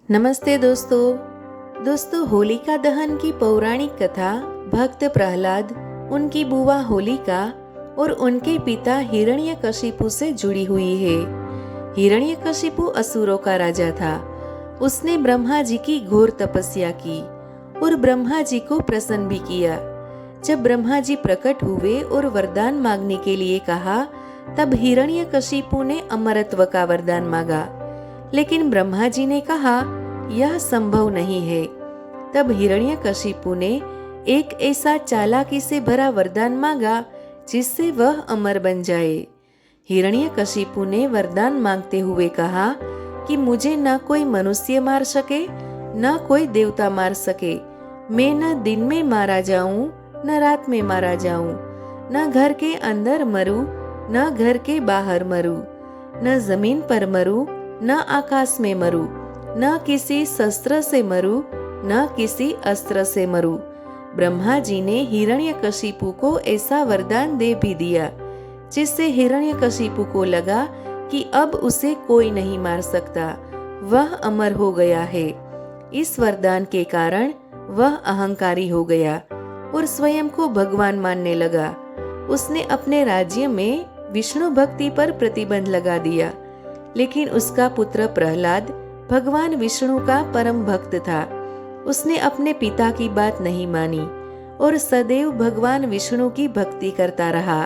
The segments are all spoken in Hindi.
नमस्ते दोस्तों होलिका दहन की पौराणिक कथा भक्त प्रहलाद, उनकी बुआ होलिका और उनके पिता हिरण्यकशिपु से जुड़ी हुई है। हिरण्यकशिपु असुरों का राजा था। उसने ब्रह्मा जी की घोर तपस्या की और ब्रह्मा जी को प्रसन्न भी किया। जब ब्रह्मा जी प्रकट हुए और वरदान मांगने के लिए कहा, तब हिरण्यकशिपु ने अमरत्व का वरदान मांगा, लेकिन ब्रह्मा जी ने कहा यह संभव नहीं है। तब हिरण्यकशिपु ने एक ऐसा चालाकी से भरा वरदान मांगा जिससे वह अमर बन जाए। हिरण्यकशिपु ने वरदान मांगते हुए कहा कि मुझे न कोई मनुष्य मार सके, न कोई देवता मार सके। मैं न दिन में मारा जाऊं, न रात में मारा जाऊं, न घर के अंदर मरूं, न घर के बाहर मरूं, न जमीन पर मरूं, न आकाश में मरूं, न किसी शस्त्र से मरूं, न किसी अस्त्र से मरूं। ब्रह्मा जी ने हिरण्यकशिपु को ऐसा वरदान दे भी दिया जिससे हिरण्यकशिपु को लगा कि अब उसे कोई नहीं मार सकता, वह अमर हो गया है। इस वरदान के कारण वह अहंकारी हो गया और स्वयं को भगवान मानने लगा। उसने अपने राज्य में विष्णु भक्ति पर प्रतिबंध लगा दिया, लेकिन उसका पुत्र प्रहलाद भगवान विष्णु का परम भक्त था। उसने अपने पिता की बात नहीं मानी और सदैव भगवान विष्णु की भक्ति करता रहा।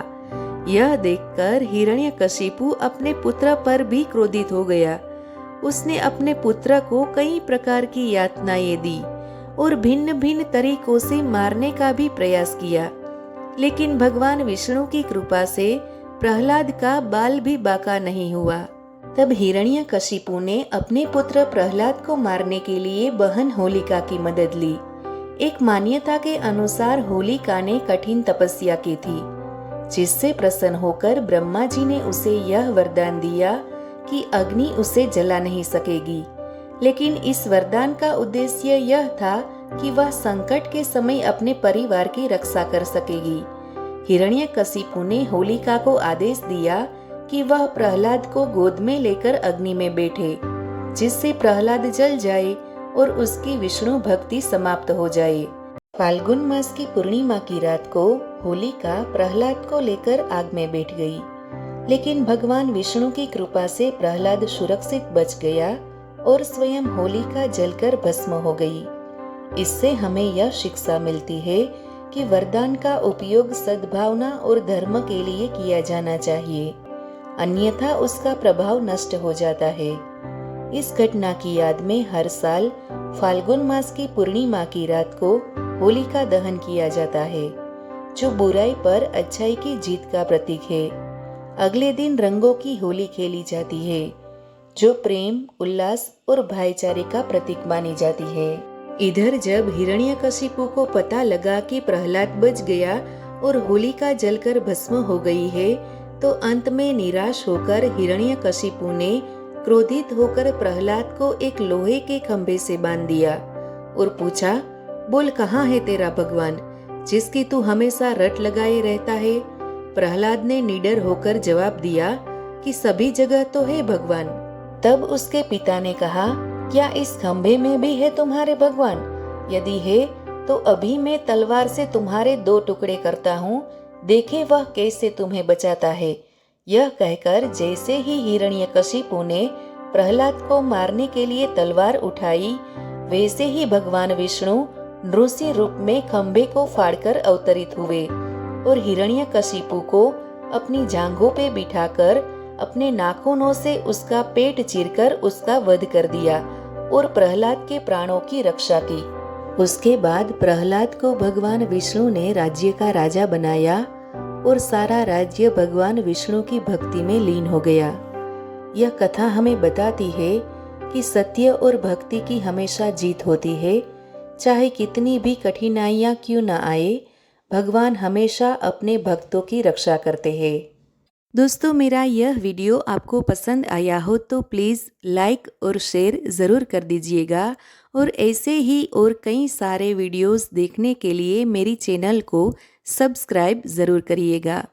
यह देखकर हिरण्यकशिपु अपने पुत्र पर भी क्रोधित हो गया। उसने अपने पुत्र को कई प्रकार की यातनाएं दी और भिन्न भिन्न तरीकों से मारने का भी प्रयास किया, लेकिन भगवान विष्णु की कृपा से प्रहलाद का बाल भी बाका नहीं हुआ। तब हिरण्यकशिपु ने अपने पुत्र प्रहलाद को मारने के लिए बहन होलिका की मदद ली। एक मान्यता के अनुसार होलिका ने कठिन तपस्या की थी, जिससे प्रसन्न होकर ब्रह्मा जी ने उसे यह वरदान दिया कि अग्नि उसे जला नहीं सकेगी। लेकिन इस वरदान का उद्देश्य यह था कि वह संकट के समय अपने परिवार की रक्षा कर सकेगी। हिरण्यकशिपु ने होलिका को आदेश दिया कि वह प्रहलाद को गोद में लेकर अग्नि में बैठे, जिससे प्रहलाद जल जाए और उसकी विष्णु भक्ति समाप्त हो जाए। फाल्गुन मास की पूर्णिमा की रात को होलिका प्रहलाद को लेकर आग में बैठ गई, लेकिन भगवान विष्णु की कृपा से प्रहलाद सुरक्षित बच गया और स्वयं होलिका जलकर भस्म हो गई। इससे हमें यह शिक्षा मिलती है कि वरदान का उपयोग सद्भावना और धर्म के लिए किया जाना चाहिए, अन्यथा उसका प्रभाव नष्ट हो जाता है। इस घटना की याद में हर साल फाल्गुन मास की पूर्णिमा की रात को होलिका दहन किया जाता है, जो बुराई पर अच्छाई की जीत का प्रतीक है। अगले दिन रंगों की होली खेली जाती है, जो प्रेम, उल्लास और भाईचारे का प्रतीक मानी जाती है। इधर जब हिरण्यकशिपु को पता लगा कि प्रहलाद बच गया और होलिका जलकर भस्म हो गई है, तो अंत में निराश होकर हिरण्यकशिपु ने क्रोधित होकर प्रहलाद को एक लोहे के खंभे से बांध दिया और पूछा, बोल कहाँ है तेरा भगवान, जिसकी तू हमेशा रट लगाए रहता है। प्रहलाद ने निडर होकर जवाब दिया कि सभी जगह तो है भगवान। तब उसके पिता ने कहा, क्या इस खंभे में भी है तुम्हारे भगवान? यदि है तो अभी मैं तलवार से तुम्हारे 2 टुकड़े करता हूँ, देखे वह कैसे तुम्हें बचाता है। यह कहकर जैसे ही हिरण्यकशिपु ने प्रहलाद को मारने के लिए तलवार उठाई, वैसे ही भगवान विष्णु नृसिंह रूप में खंभे को फाड़कर अवतरित हुए और हिरण्यकशिपु को अपनी जांघों पे बिठाकर अपने नाखूनों से उसका पेट चीरकर उसका वध कर दिया और प्रहलाद के प्राणों की रक्षा की। उसके बाद प्रहलाद को भगवान विष्णु ने राज्य का राजा बनाया और सारा राज्य भगवान विष्णु की भक्ति में लीन हो गया। यह कथा हमें बताती है कि सत्य और भक्ति की हमेशा जीत होती है। चाहे कितनी भी कठिनाइयां क्यों न आए, भगवान हमेशा अपने भक्तों की रक्षा करते हैं। दोस्तों, मेरा यह वीडियो आपको पसंद आया हो तो प्लीज़ लाइक और शेयर ज़रूर कर दीजिएगा और ऐसे ही और कई सारे वीडियोस देखने के लिए मेरी चैनल को सब्सक्राइब ज़रूर करिएगा।